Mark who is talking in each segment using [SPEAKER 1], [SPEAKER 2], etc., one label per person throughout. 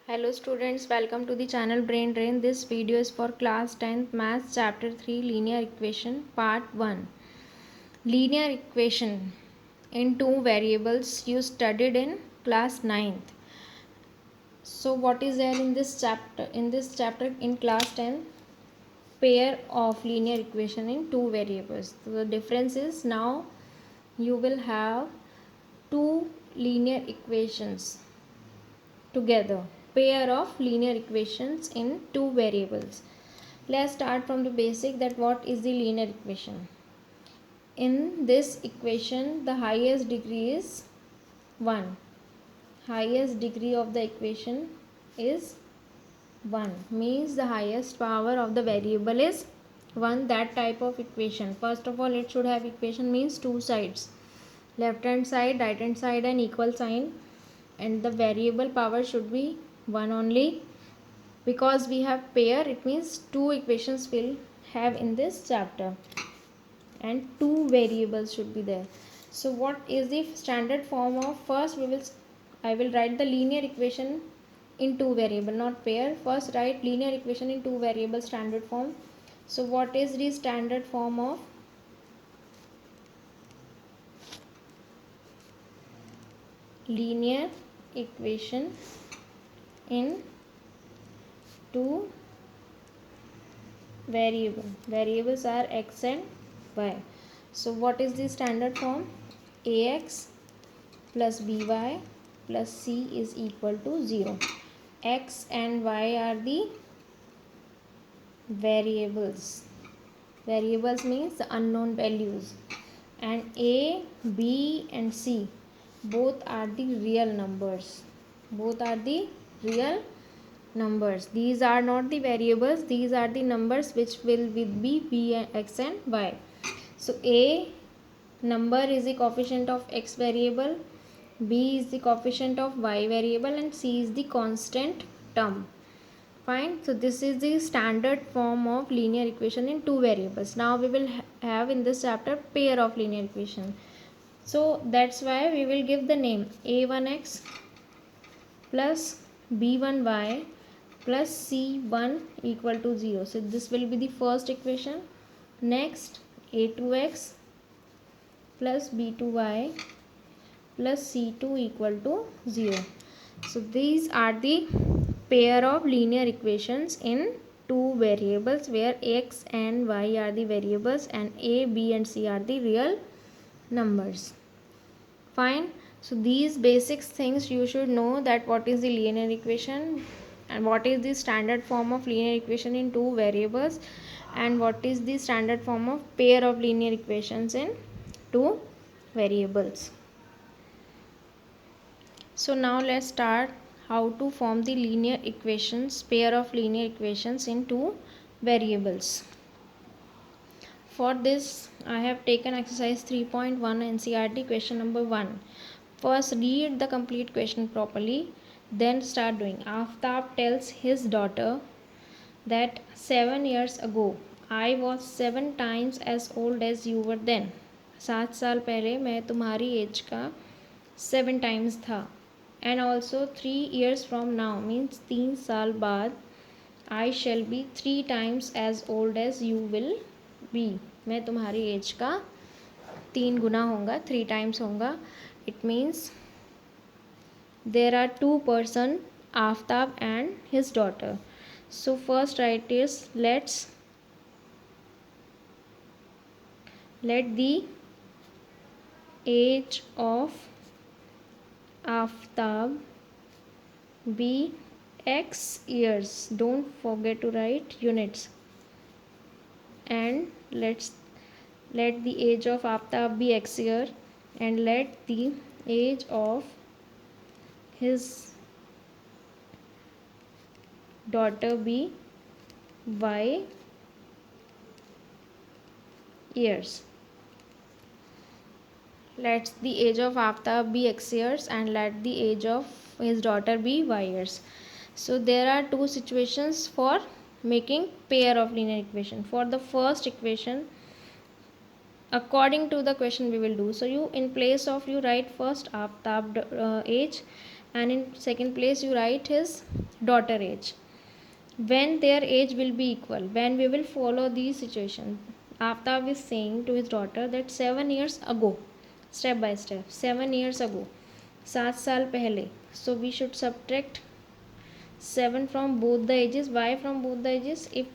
[SPEAKER 1] Hello students, welcome to the channel Brain Drain. This video is for class 10th Maths chapter 3 linear equation part 1. Linear equation in two variables you studied in class 9th. So what is there in this chapter? In this chapter in class 10, pair of linear equation in two variables. So the difference is now you will have two linear equations together, pair of linear equations in two variables. Let's start from the basic, that what is the linear equation. In this equation the highest degree is 1. Highest degree of the equation is 1, means the highest power of the variable is 1. That type of equation, first of all it should have equation means two sides, left hand side, right hand side and equal sign, and the variable power should be 1 only. Because we have pair, it means two equations will have in this chapter and two variables should be there. So what is the standard form of, first I will write the linear equation in two variable, not pair. First write linear equation in two variable standard form. So what is the standard form of linear equation in two variables are x and y. So what is the standard form? Ax plus by plus c is equal to 0. X and y are the variables. Variables means the unknown values, and a, b and c both are the real numbers. Both are the real numbers. These are not the variables, these are the numbers which will be b and x and y. So a number is the coefficient of x variable, b is the coefficient of y variable, and c is the constant term. Fine. So this is the standard form of linear equation in two variables. Now we will have in this chapter pair of linear equation. So that's why we will give the name a1x plus b1y plus c1 equal to 0. So this will be the first equation. Next a2x plus b2y plus c2 equal to 0. So these are the pair of linear equations in two variables where x and y are the variables and a, b and c are the real numbers. Fine. So these basic things you should know, that what is the linear equation and what is the standard form of linear equation in two variables and what is the standard form of pair of linear equations in two variables. So now let's start how to form the linear equations, pair of linear equations in two variables. For this I have taken exercise 3.1 NCERT question number 1. First read the complete question properly, then start doing. Aftab tells his daughter that 7 years ago I was 7 times as old as you were then. 7 साल पहले मैं तुम्हारी age का 7 times था. And also 3 years from now means 3 साल बाद I shall be 3 times as old as you will be. मैं तुम्हारी एज का 3 गुना होगा, 3 times होगा. It means there are two person, Aftab and his daughter. So first write is let the age of Aftab be x years. Don't forget to write units. And let the age of Aftab be x year, and let the age of his daughter be y years. Let the age of Aftab be x years and let the age of his daughter be y years. So there are two situations for making pair of linear equation. For the first equation, according to the question we will do. So you, in place of, you write first Aftab age, and in second place you write his daughter age, when their age will be equal, when we will follow these situation. Aftab is saying to his daughter that 7 years ago, step by step, 7 years ago, 7 साल पहले. So we should subtract 7 from both the ages. Why from both the ages? If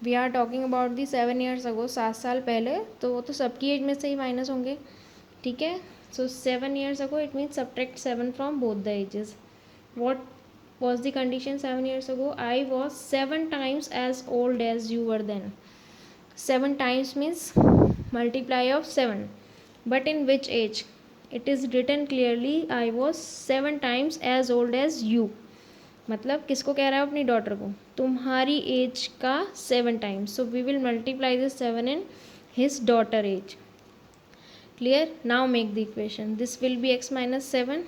[SPEAKER 1] we are talking about the 7 years ago, 7 साल पहले, तो वो तो सबकी as में से ही माइनस होंगे. ठीक है. So 7 years ago, it means subtract 7 from both the ages. What was the condition 7 years ago? I was 7 times as old as you were then. 7 times means multiply of 7. But in which age? It is written clearly, I was 7 times as old as you. मतलब किसको कह रहा है? अपनी daughter को. तुम्हारी age का 7 times. So we will multiply this 7 in his daughter age. Clear? Now make the equation. This will be x minus 7.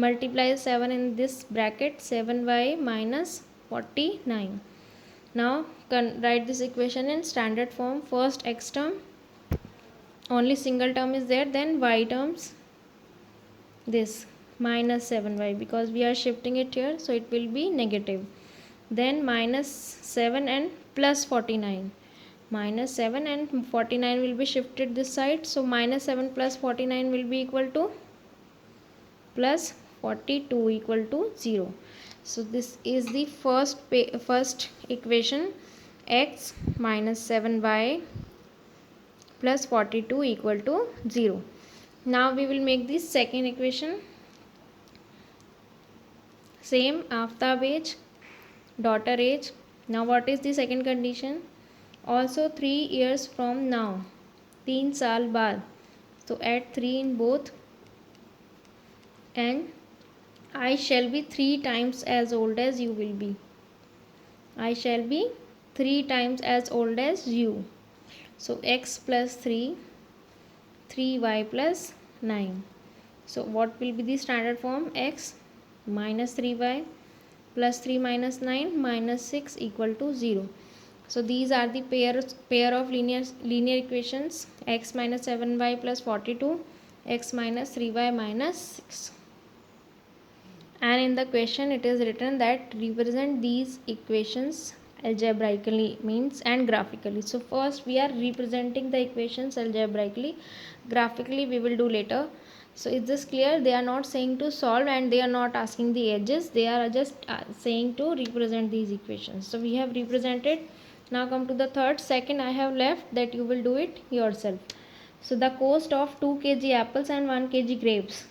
[SPEAKER 1] Multiply 7 in this bracket, 7y minus 49. Now write this equation in standard form. First x term, only single term is there, then y terms, this minus 7y, because we are shifting it here, so it will be negative. Then minus 7 and plus 49. Minus 7 and 49 will be shifted this side, so minus 7 plus 49 will be equal to plus 42 equal to 0. So this is the first equation, x minus 7y plus 42 equal to 0. Now we will make the second equation. Same, Aftab age, daughter age. Now what is the second condition? Also 3 years from now, 3 साल बाद. So add 3 in both, and I shall be 3 times as old as you will be. I shall be 3 times as old as you. So x plus 3, 3y plus 9. So what will be the standard form? X minus 3y plus 3 minus 9 minus 6 equal to 0. So these are the pair of linear equations, x minus 7y plus 42, x minus 3y minus 6. And in the question it is written that represent these equations algebraically, means, and graphically. So first we are representing the equations algebraically. Graphically we will do later. So is this clear? They are not saying to solve, and they are not asking the edges. They are just saying to represent these equations. So we have represented. Now come to the second I have left, that you will do it yourself. So the cost of 2 kg apples and 1 kg grapes.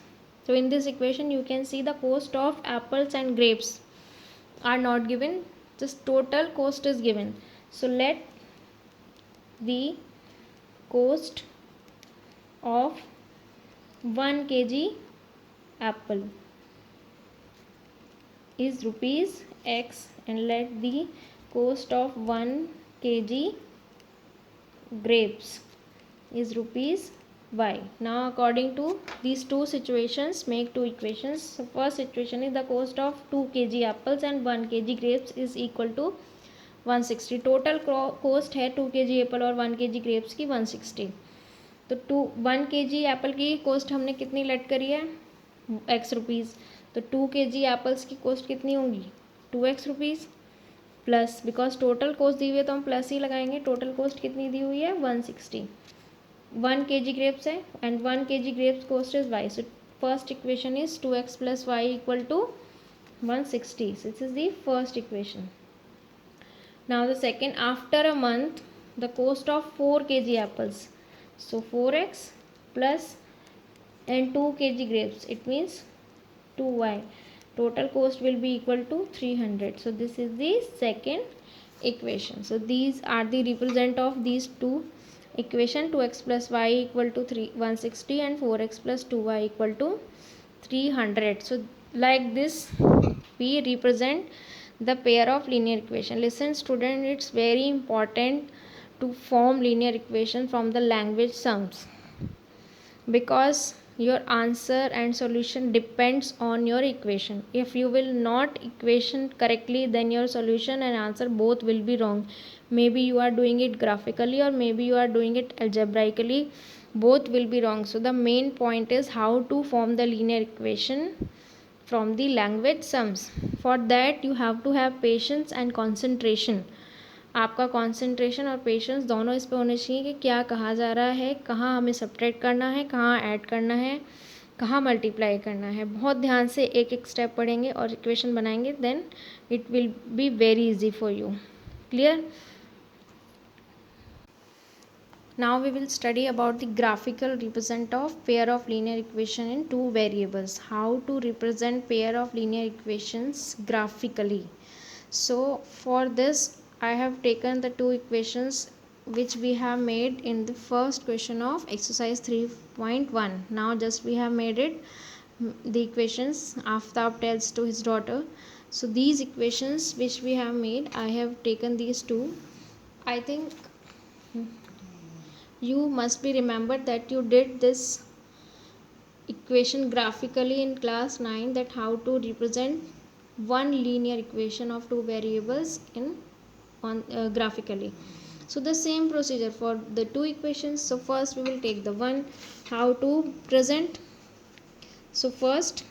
[SPEAKER 1] So in this equation you can see the cost of apples and grapes are not given, just total cost is given. So let the cost of 1 kg apple is rupees x, and let the cost of 1 kg grapes is rupees y. Now according to these two situations, make two equations. So first situation is the cost of 2 kg apples and 1 kg grapes is equal to 160. Total cost है 2 kg Apple और 1 kg grapes की 160. तो 1 kg Apple की coast हमने कितनी late करी है? x rupees. तो 2 kg एप्पल्स की कोस्ट कितनी होंगी? 2x rupees plus, because total cost दी हुई है तो हम प्लस ही लगाएंगे. टोटल कोस्ट कितनी दी हुई है? 160. 1 kg ग्रेप्स है and 1 kg grapes cost is y. So first equation is 2x plus y equal to 160. So this is the first equation. Now the second, after a month the cost of 4 kg apples. So 4x plus and 2 kg grapes, it means 2y. Total cost will be equal to 300. So this is the second equation. So these are the represent of these two equation. 2x plus y equal to 160 and 4x plus 2y equal to 300. So like this we represent the pair of linear equation. Listen student, it's very important to form linear equation from the language sums, because your answer and solution depends on your equation. If you will not equation correctly, then your solution and answer both will be wrong. Maybe you are doing it graphically or maybe you are doing it algebraically, both will be wrong. So the main point is how to form the linear equation from the language sums. For that you have to have patience and concentration. आपका concentration और patience दोनों इस पे होने चाहिए कि क्या कहा जा रहा है, कहाँ हमें सब्ट्रैक्ट करना है, कहाँ ऐड करना है, कहाँ मल्टीप्लाई करना है. बहुत ध्यान से एक एक स्टेप पढ़ेंगे और इक्वेशन बनाएंगे, then it will be very easy for you. Clear? Now we will study about the graphical represent of pair of linear equation in two variables. How to represent pair of linear equations graphically. So for this I have taken the two equations which we have made in the first question of exercise 3.1. Now just we have made it the equations Aftab tells to his daughter. So these equations which we have made, I have taken these two. I think you must be remembered that you did this equation graphically in class 9, that how to represent one linear equation of two variables in on graphically. So the same procedure for the two equations. So first we will take the one, how to present. So first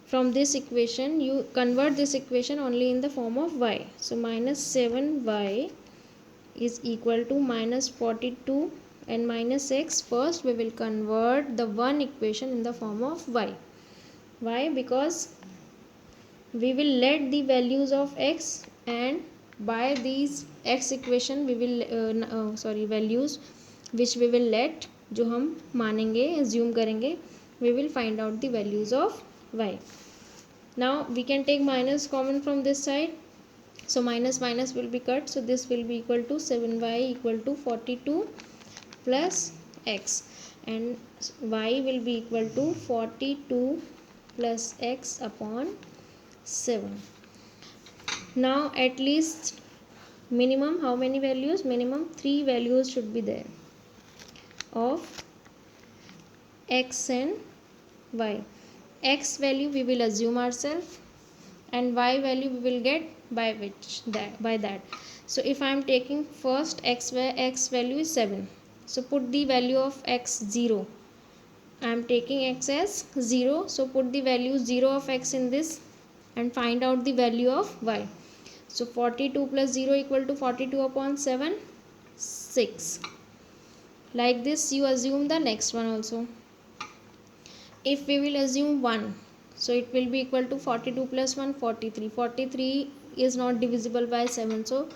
[SPEAKER 1] from this equation you convert this equation only in the form of y. So minus 7y is equal to minus 42 and minus x. First we will convert the one equation in the form of y. Why? Because we will let the values of x, and by these x equation we will values which we will let, जो हम मानेंगे assume करेंगे, we will find out the values of y. Now we can take minus common from this side. So minus minus will be cut, so this will be equal to 7y equal to 42 plus x, and y will be equal to 42 plus x upon 7. Now at least minimum how many values? Minimum 3 values should be there of x and y. X value we will assume ourselves, and y value we will get by that. So if I am taking first x, where x value is 7, so put the value of x 0. I am taking x as 0, so put the value 0 of x in this and find out the value of y. So 42 plus 0 equal to 42 upon 7, 6. Like this you assume the next one also. If we will assume 1, so it will be equal to 42 plus 1, 43. 43 is not divisible by 7, so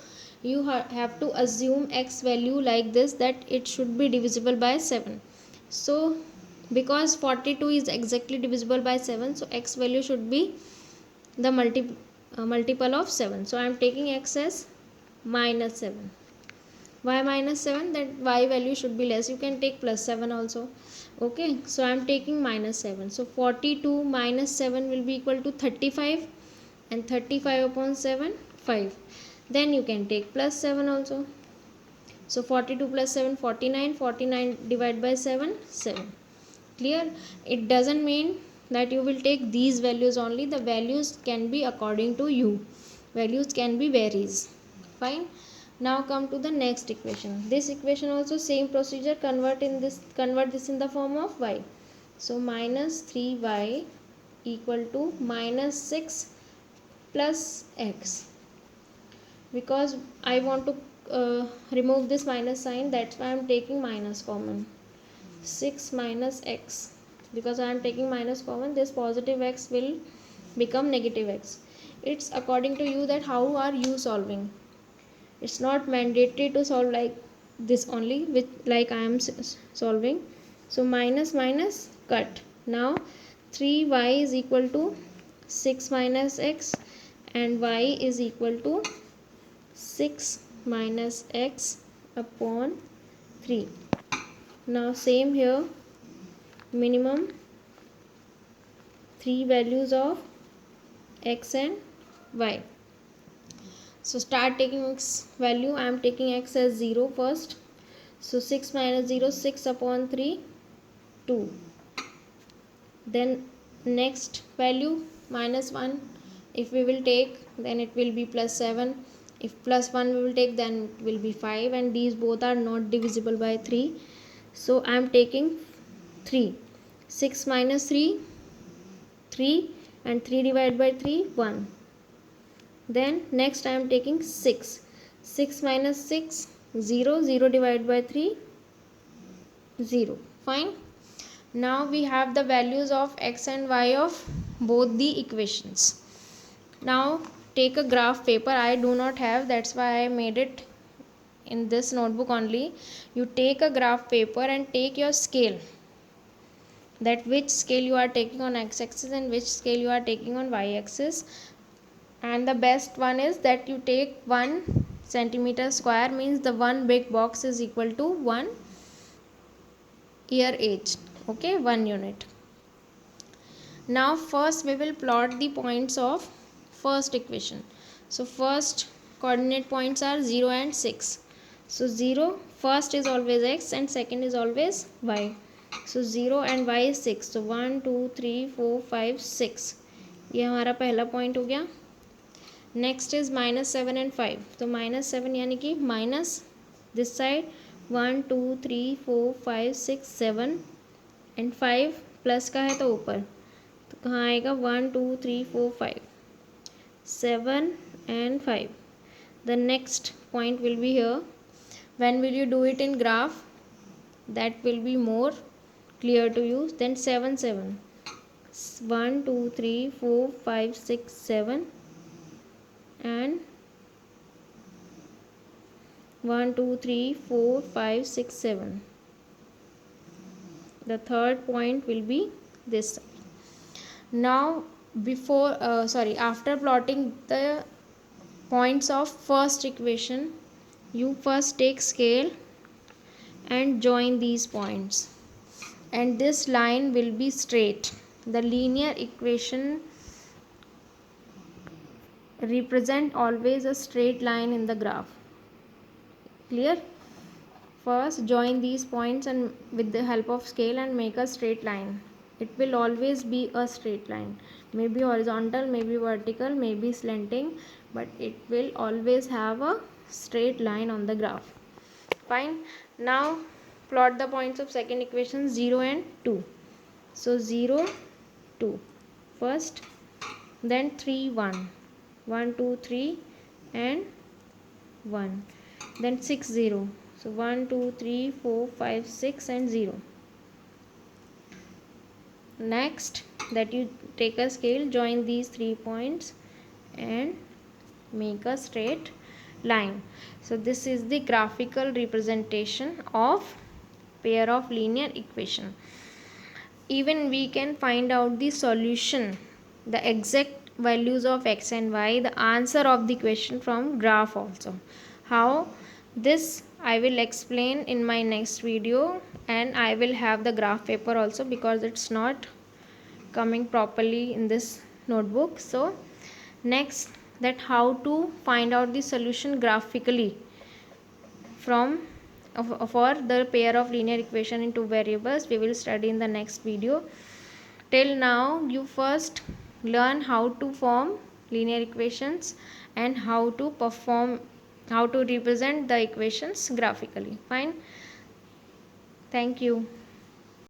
[SPEAKER 1] you have to assume x value like this, that it should be divisible by 7. So because 42 is exactly divisible by 7, so x value should be the multiple of 7. So I am taking x as minus 7. Why minus 7? That y value should be less. You can take plus 7 also. Okay, so I am taking minus 7. So 42 minus 7 will be equal to 35, and 35 upon 7, 5. Then you can take plus 7 also. So 42 plus 7, 49. 49 divided by 7, 7. Clear? It doesn't mean that you will take these values only. The values can be according to you. Values can be varies. Fine. Now come to the next equation. This equation also same procedure, convert this in the form of y. So minus 3y equal to minus 6 plus x. Because I want to remove this minus sign, that's why I am taking minus common. 6 minus x. Because I am taking minus common, this positive x will become negative x. It's according to you that how are you solving. It's not mandatory to solve like this only, with like I am solving. So minus minus cut. Now 3y is equal to 6 minus x, and y is equal to 6 minus x upon 3. Now same here, minimum 3 values of x and y. So start taking x value. I am taking x as 0 first. So 6 minus 0, 6 upon 3, 2. Then next value minus 1. If we will take, then it will be plus 7. If plus 1 we will take, then it will be 5. And these both are not divisible by 3. So I am taking 3. 6 minus 3, 3. and 3 divided by 3, 1. Then next I am taking 6. 6 minus 6, 0. 0 divided by 3, 0. Fine. Now we have the values of x and y of both the equations. Now take a graph paper. I do not have, that's why I made it in this notebook only. You take a graph paper and take your scale, that which scale you are taking on x-axis and which scale you are taking on y-axis. And the best one is that you take 1 centimeter square, means the one big box is equal to 1 year age. Okay, 1 unit. Now first we will plot the points of first equation. So first coordinate points are 0 and 6. So 0, first is always x and second is always y. So 0 and y is 6. So 1 2 3 4 5 6, ये हमारा पहला point हो गया. Next is -7 and 5. तो -7 यानी कि minus this side 1 2 3 4 5 6 7 and 5 plus का है तो ऊपर, तो कहाँ आएगा 1 2 3 4 5 7 and 5. The next point will be here. When will you do it in graph? That will be more clear to you. Then 7 7, 1 2 3 4 5 6 7 and 1 2 3 4 5 6 7. The third point will be this side. Now before after plotting the points of first equation, you first take scale and join these points, and this line will be straight. The linear equation represent always a straight line in the graph. Clear? First join these points and with the help of scale and make a straight line. It will always be a straight line, maybe horizontal, maybe vertical, maybe slanting, but it will always have a straight line on the graph. Fine. Now plot the points of second equation, 0 and 2. So 0 2 first, then 3 1, 1 2 3 and 1, then 6 0. So 1 2 3 4 5 6 and 0. Next, that you take a scale, join these 3 points and make a straight line. So this is the graphical representation of pair of linear equation. Even we can find out the solution, the exact values of x and y, the answer of the question from graph also. How? This I will explain in my next video, and I will have the graph paper also because it's not coming properly in this notebook. So next, that how to find out the solution graphically from for the pair of linear equation in two variables, we will study in the next video. Till now you first learn how to form linear equations and how to represent the equations graphically. Fine. Thank you.